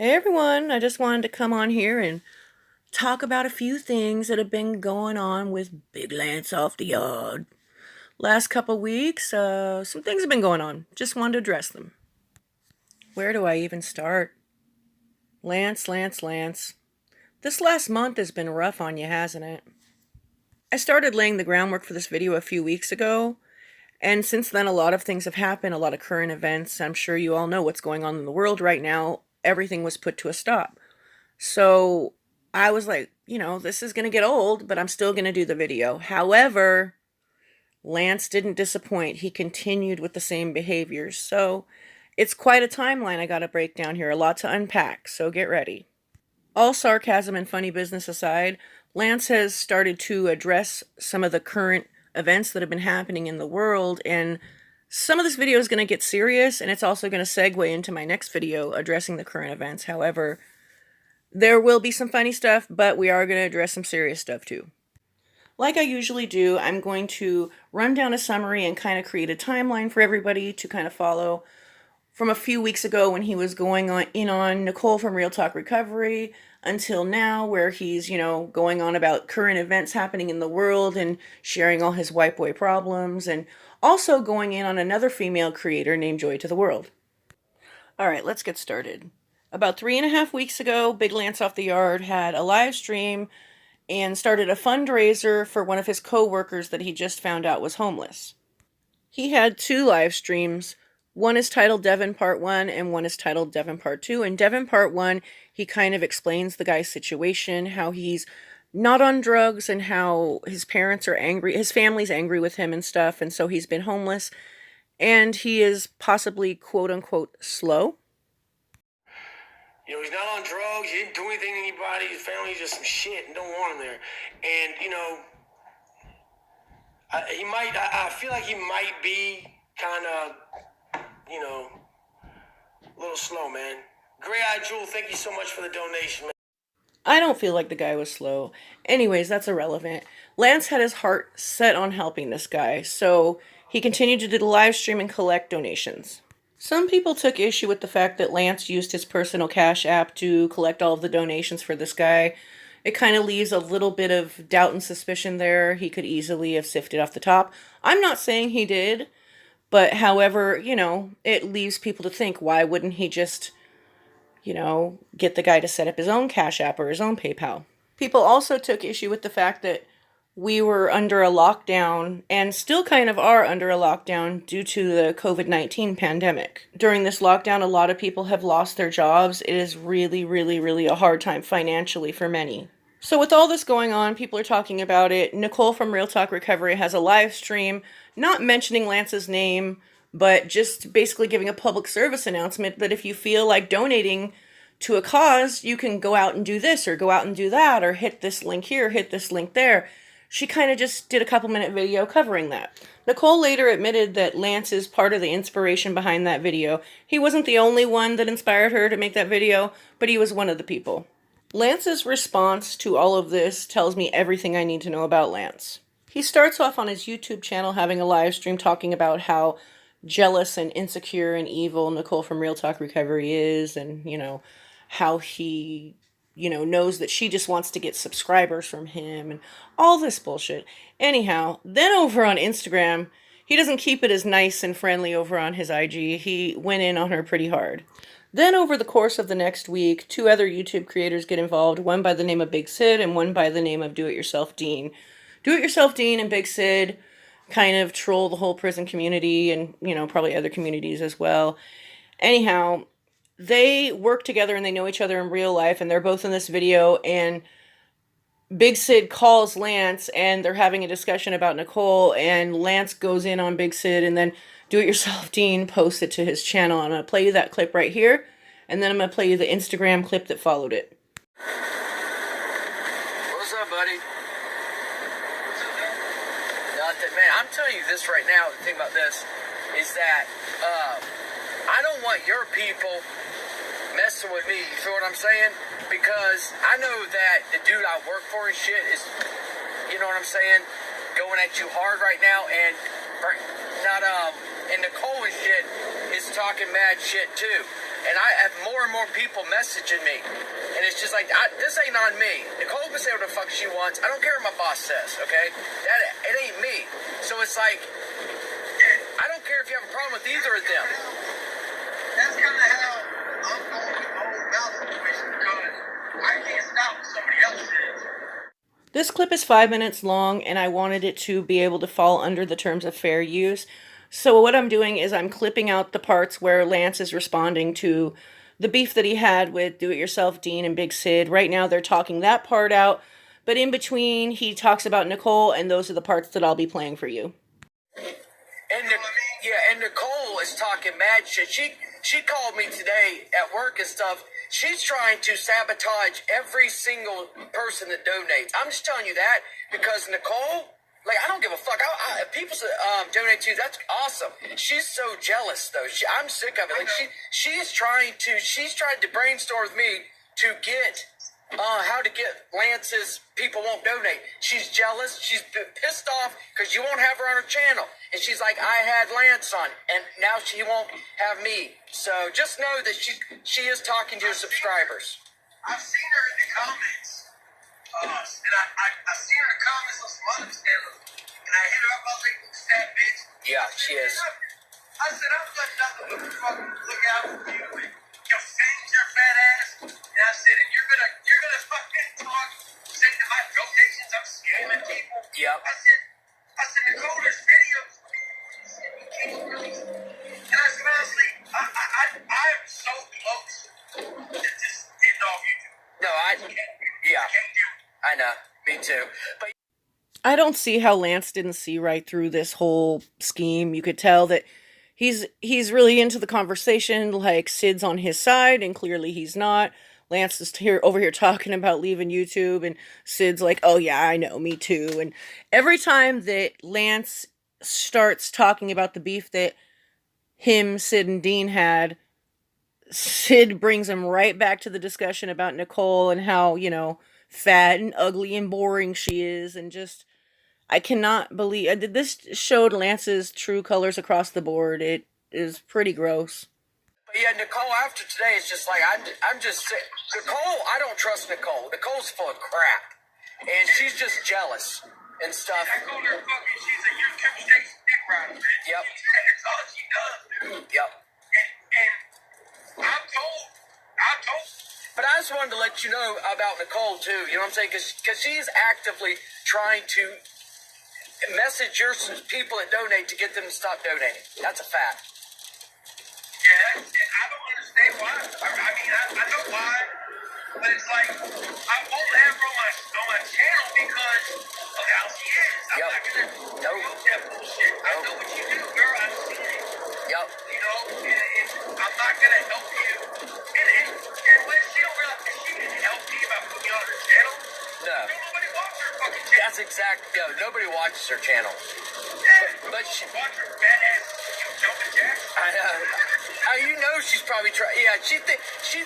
Hey everyone, I just wanted to come on here and talk about a few things that have been going on with Big Lance off the yard. Last couple weeks, some things have been going on. Just wanted to address them. Where do I even start? Lance. This last month has been rough on you, hasn't it? I started laying the groundwork for this video a few weeks ago, and since then a lot of things have happened, a lot of current events. I'm sure you all know what's going on in the world right now. Everything was put to a stop. So I was like, this is going to get old, but I'm still going to do the video. However, Lance didn't disappoint. He continued with the same behaviors. So it's quite a timeline I got to break down here, a lot to unpack. So get ready. All sarcasm and funny business aside, Lance has started to address some of the current events that have been happening in the world, and some of this video is going to get serious, and it's also going to segue into my next video addressing the current events. However, there will be some funny stuff, but we are going to address some serious stuff too. Like I usually do, I'm going to run down a summary and kind of create a timeline for everybody to kind of follow from a few weeks ago when he was going on Nicole from Real Talk Recovery until now, where he's, going on about current events happening in the world and sharing all his white boy problems, and also going in on another female creator named Joy to the World. All right, let's get started. About 3.5 weeks ago, Big Lance Off the Yard had a live stream and started a fundraiser for one of his co-workers that he just found out was homeless. He had 2 live streams. One is titled Devin Part 1 and one is titled Devin Part 2. In Devin Part 1, he kind of explains the guy's situation, how he's not on drugs and how his parents are angry, his family's angry with him and stuff, and so he's been homeless, and he is possibly quote-unquote slow. He's not on drugs. He didn't do anything to anybody. His family's just some shit and don't want him there. And, I feel like he might be kind of, a little slow, man. Gray Eye Jewel, thank you so much for the donation, man. I don't feel like the guy was slow. Anyways, that's irrelevant. Lance had his heart set on helping this guy, so he continued to do the live stream and collect donations. Some people took issue with the fact that Lance used his personal Cash App to collect all of the donations for this guy. It kind of leaves a little bit of doubt and suspicion there. He could easily have sifted off the top. I'm not saying he did, but however, it leaves people to think, why wouldn't he just, get the guy to set up his own Cash App or his own PayPal? People also took issue with the fact that we were under a lockdown and still kind of are under a lockdown due to the COVID-19 pandemic. During this lockdown, a lot of people have lost their jobs. It is really, really, really a hard time financially for many. So with all this going on, people are talking about it. Nicole from Real Talk Recovery has a live stream, not mentioning Lance's name, but just basically giving a public service announcement that if you feel like donating to a cause, you can go out and do this or go out and do that or hit this link here, hit this link there. She kind of just did a couple-minute video covering that. Nicole later admitted that Lance is part of the inspiration behind that video. He wasn't the only one that inspired her to make that video, but he was one of the people. Lance's response to all of this tells me everything I need to know about Lance. He starts off on his YouTube channel having a live stream talking about how jealous and insecure and evil Nicole from Real Talk Recovery is, and, how he knows that she just wants to get subscribers from him and all this bullshit. Anyhow, then over on Instagram, he doesn't keep it as nice and friendly over on his IG. He went in on her pretty hard. Then over the course of the next week, 2 other YouTube creators get involved, one by the name of Big Sid and one by the name of Do It Yourself Dean. Do It Yourself Dean and Big Sid kind of troll the whole prison community and, probably other communities as well. Anyhow, they work together and they know each other in real life, and they're both in this video, and Big Sid calls Lance and they're having a discussion about Nicole, and Lance goes in on Big Sid, and then Do It Yourself Dean posts it to his channel. I'm going to play you that clip right here, and then I'm going to play you the Instagram clip that followed it. What's up, buddy? Nothing, man. I'm telling you this right now. The thing about this is that I don't want your people messing with me, you feel what I'm saying? Because I know that the dude I work for and shit is, you know what I'm saying, going at you hard right now, and Nicole and shit is talking mad shit too. and I have more and more people messaging me, and it's just like, this ain't on me. Nicole can say what the fuck she wants. I don't care what my boss says, okay? It ain't me. So it's like, I don't care if you have a problem with either of them. That's kind of how I'm going with the whole mouth situation, because I can't stop what somebody else says. This clip is 5 minutes long, and I wanted it to be able to fall under the terms of fair use. So what I'm doing is I'm clipping out the parts where Lance is responding to the beef that he had with Do-It-Yourself Dean and Big Sid. Right now they're talking that part out, but in between he talks about Nicole, and those are the parts that I'll be playing for you. And Nicole is talking mad shit. She called me today at work and stuff. She's trying to sabotage every single person that donates. I'm just telling you that because Nicole, like, I don't give a fuck. If people donate to you, that's awesome. She's so jealous, though. I'm sick of it. Like, she's trying to brainstorm with me to get how to get Lance's people won't donate. She's jealous. She's pissed off because you won't have her on her channel. And she's like, I had Lance on, and now she won't have me. So just know that she is talking to her subscribers. I've seen her in the comments. And I've seen her in the comments on some other channels. And I hit her up, I was like, who's that bitch? Yeah, she is. I said, I'm done nothing but fucking look out for you and your face, your fat ass. And I said, and you're gonna fucking talk, say to my donations, I'm scamming people. Yep. I said, Nicole, there's videos. She said, you can't release them. And I said, honestly, I'm so close to just getting off YouTube. No, I can't do it. I know. Me too. But I don't see how Lance didn't see right through this whole scheme. You could tell that he's really into the conversation, like Sid's on his side, and clearly he's not. Lance is over here talking about leaving YouTube, and Sid's like, oh yeah, I know, me too. And every time that Lance starts talking about the beef that him, Sid, and Dean had, Sid brings him right back to the discussion about Nicole and how, fat and ugly and boring she is, and just, I cannot believe, this showed Lance's true colors across the board. It is pretty gross. But yeah, Nicole, after today, it's just like, I'm just saying, Nicole, I don't trust Nicole. Nicole's full of crap. And she's just jealous and stuff. I called her fucking, she's a YouTube stakes dick rider, man. Yep. That's all she does, dude. Yep. And I'm told. But I just wanted to let you know about Nicole, too. You know what I'm saying? Because she's actively trying to message your people that donate to get them to stop donating. That's a fact. Yeah, and I don't understand why. I mean, I know why, but it's like, I won't have her on my channel because of how she is. I'm not gonna promote that bullshit. I know what you do, girl. I've seen it. Yep. And I'm not gonna help you. And when she don't realize that she didn't help me by putting me on her channel, No. nobody watches her fucking channel. That's exactly, nobody watches her channel. Yeah, But she, watch her fat ass, jumping jacks. I know she's probably trying. Yeah, she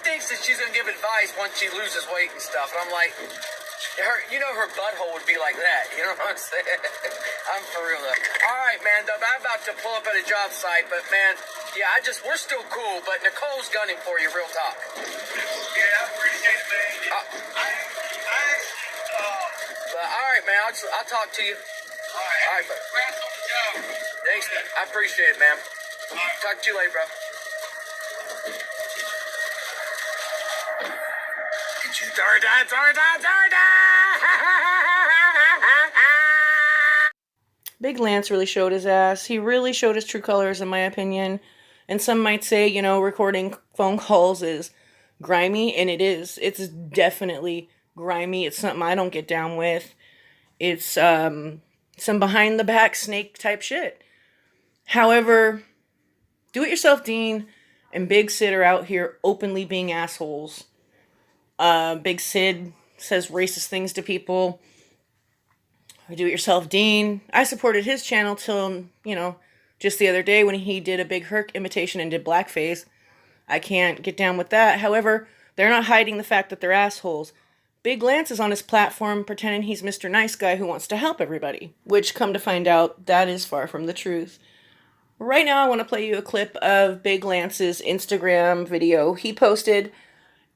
thinks that she's gonna give advice once she loses weight and stuff. And I'm like, her butthole would be like that. You know what I'm saying? I'm for real though. All right, man. I'm about to pull up at a job site, but man, yeah, we're still cool. But Nicole's gunning for you, real talk. Yeah, I appreciate it, man. But all right, man. I'll talk to you. All right, but congrats on the job. thanks, man. I appreciate it, man. Talk to you later, bro. Did you third time? Big Lance really showed his ass. He really showed his true colors, in my opinion. And some might say, recording phone calls is grimy, and it is. It's definitely grimy. It's something I don't get down with. It's some behind-the-back snake type shit. However, Do-It-Yourself Dean and Big Sid are out here openly being assholes. Big Sid says racist things to people. Do-It-Yourself Dean, I supported his channel till, just the other day when he did a Big Herc imitation and did blackface. I can't get down with that. However, they're not hiding the fact that they're assholes. Big Lance is on his platform pretending he's Mr. Nice Guy who wants to help everybody, which, come to find out, that is far from the truth. Right now I want to play you a clip of Big Lance's Instagram video he posted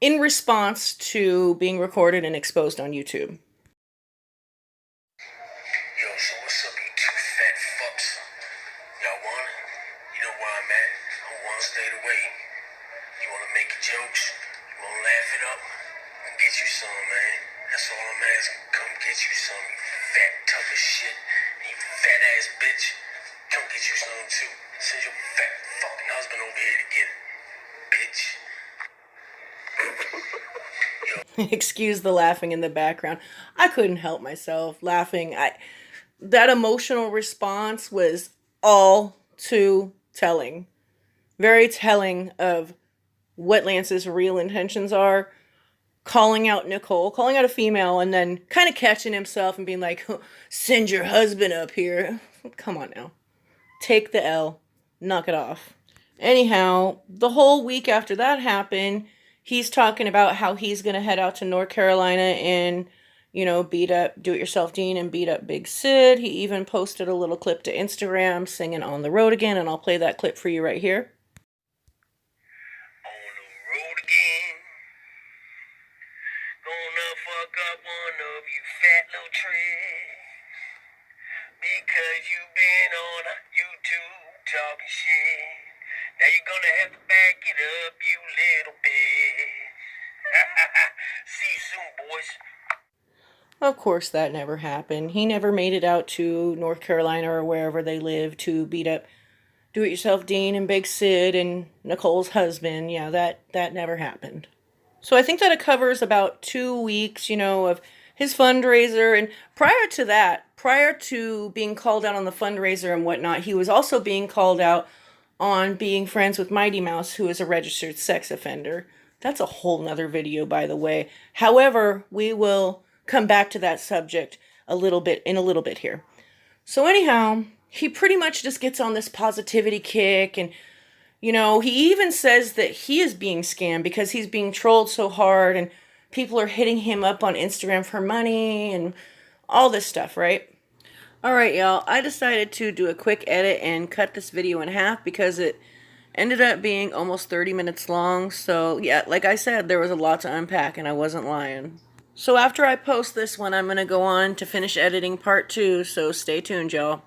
in response to being recorded and exposed on YouTube. Yo, so what's up, you two fat fucks? Y'all want it? You know where I'm at. I'm one state away. You wanna make jokes? You wanna laugh it up? I'll get you some, man. That's all I'm asking. Come get you some, you fat tub of shit. And you fat ass bitch. Come get you some too. Send your fat fucking husband over here to get it. Bitch. Excuse the laughing in the background. I couldn't help myself laughing. That emotional response was all too telling. Very telling of what Lance's real intentions are. Calling out Nicole, calling out a female, and then kind of catching himself and being like, send your husband up here. Come on now. Take the L. Knock it off. Anyhow, the whole week after that happened, he's talking about how he's going to head out to North Carolina and, beat up Do-It-Yourself Dean and beat up Big Sid. He even posted a little clip to Instagram singing On the Road Again, and I'll play that clip for you right here. On the road again. Gonna fuck up one of you fat little tricks. Because you've been on YouTube talking shit. Now you're gonna have to back it up, you little bitch. See you soon, boys. Of course, that never happened. He never made it out to North Carolina or wherever they live to beat up Do-It-Yourself Dean and Big Sid and Nicole's husband. Yeah, that never happened. So I think that it covers about 2 weeks, of his fundraiser. And prior to that, prior to being called out on the fundraiser and whatnot, he was also being called out on being friends with Mighty Mouse, who is a registered sex offender. That's a whole nother video, by the way. However, we will come back to that subject in a little bit here. So anyhow, he pretty much just gets on this positivity kick, and he even says that he is being scammed because he's being trolled so hard and people are hitting him up on Instagram for money and all this stuff, right? All right, y'all, I decided to do a quick edit and cut this video in half because it ended up being almost 30 minutes long. So yeah, like I said, there was a lot to unpack and I wasn't lying. So after I post this one, I'm going to go on to finish editing part 2, so stay tuned, y'all.